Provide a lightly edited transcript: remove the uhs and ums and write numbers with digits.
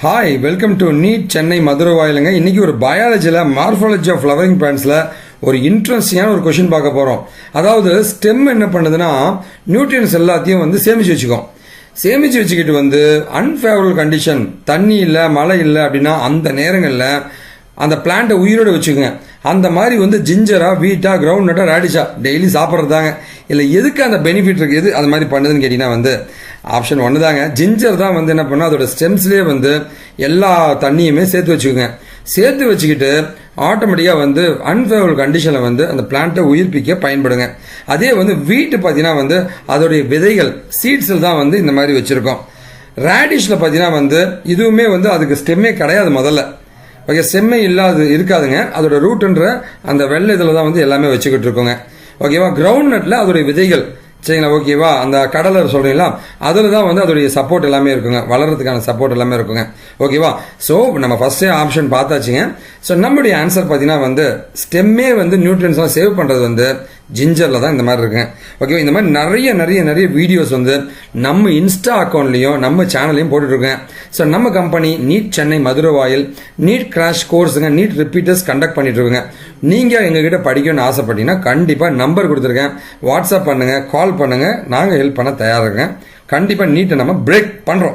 Hi welcome to NEET Chennai Madurai வாயிலுங்க. இன்னைக்கு ஒரு பயாலஜியில் மார்ஃபாலஜி ஆஃப் ஃப்ளவரிங் பிளான்ட்ஸில் ஒரு இன்ட்ரெஸ்டிங்கான ஒரு கொஷின் பார்க்க போகிறோம். அதாவது ஸ்டெம் என்ன பண்ணுதுன்னா நியூட்ரியன்ஸ் எல்லாத்தையும் சேமிச்சு வச்சுக்கும். சேமிச்சு வச்சுக்கிட்டு அன்ஃபேவரபிள் கண்டிஷன், தண்ணி இல்லை மழை இல்லை அப்படின்னா அந்த நேரங்களில் அந்த பிளான்ட்டை உயிரோடு வச்சுக்கோங்க. அந்த மாதிரி ஜிஞ்சரா, வீட்டா, கிரவுண்ட் நட்டா, ரேடிஷா டெய்லி சாப்பிட்றதாங்க. இல்லை எதுக்கு அந்த பெனிஃபிட் இருக்குது, எது அது மாதிரி பண்ணுதுன்னு கேட்டிங்கன்னா ஆப்ஷன் ஒன்று தாங்க. ஜிஞ்சர் தான் என்ன பண்ணால் அதோட ஸ்டெம்ஸ்லேயே எல்லா தண்ணியுமே சேர்த்து வச்சுக்கோங்க. சேர்த்து வச்சுக்கிட்டு ஆட்டோமேட்டிக்காக அன்ஃபேவரபிள் கண்டிஷனில் அந்த பிளான்ட்டை உயிர்ப்பிக்க பயன்படுங்க. அதே வீட்டு பார்த்தீங்கன்னா அதோடைய விதைகள் சீட்ஸில் தான் இந்த மாதிரி வச்சுருக்கோம். ரேடிஷில் பார்த்தீங்கன்னா இதுவுமே அதுக்கு ஸ்டெம்மே கிடையாது முதல்ல. ஓகே, செம்மை இருக்காதுங்க. அதோட ரூட்டுன்ற அந்த வெள்ளை இதில் தான் எல்லாமே வச்சுக்கிட்டு இருக்கோங்க. ஓகேவா, கிரவுண்ட் நட்டில் அதோடைய விதைகள் சரிங்களா. ஓகேவா, அந்த கடலை சொல்றீங்களா, அதில் தான் அதோடைய சப்போர்ட் எல்லாமே இருக்குங்க, வளர்றதுக்கான சப்போர்ட் எல்லாமே இருக்குங்க. ஓகேவா, ஸோ நம்ம ஃபர்ஸ்டே ஆப்ஷன் பார்த்தாச்சுங்க. ஸோ நம்முடைய ஆன்சர் பார்த்தீங்கன்னா ஸ்டெம்மே நியூட்ரியன்ஸ்லாம் சேவ் பண்ணுறது ஜிஞ்சரில் தான் இந்த மாதிரி இருக்குங்க. ஓகேவா, இந்த மாதிரி நிறைய வீடியோஸ் நம்ம இன்ஸ்டா அக்கௌண்ட்லையும் நம்ம சேனல்லையும் போட்டுட்ருக்கேன். ஸோ நம்ம கம்பெனி நீட் சென்னை மதுரை வாயில் நீட் கிராஷ் கோர்ஸுங்க, நீட் ரிப்பீட்டர்ஸ் கண்டக்ட் பண்ணிட்டு இருக்கோங்க. நீங்கள் எங்ககிட்ட படிக்கணும்னு ஆசைப்பட்டீங்கன்னா கண்டிப்பாக நம்பர் கொடுத்துருக்கேன், வாட்ஸ்அப் பண்ணுங்கள், கால் பண்ணுங்கள், நாங்கள் ஹெல்ப் பண்ண தயாராக இருக்கேன். கண்டிப்பாக நீட்டை நம்ம பிரேக் பண்ணுறோம்.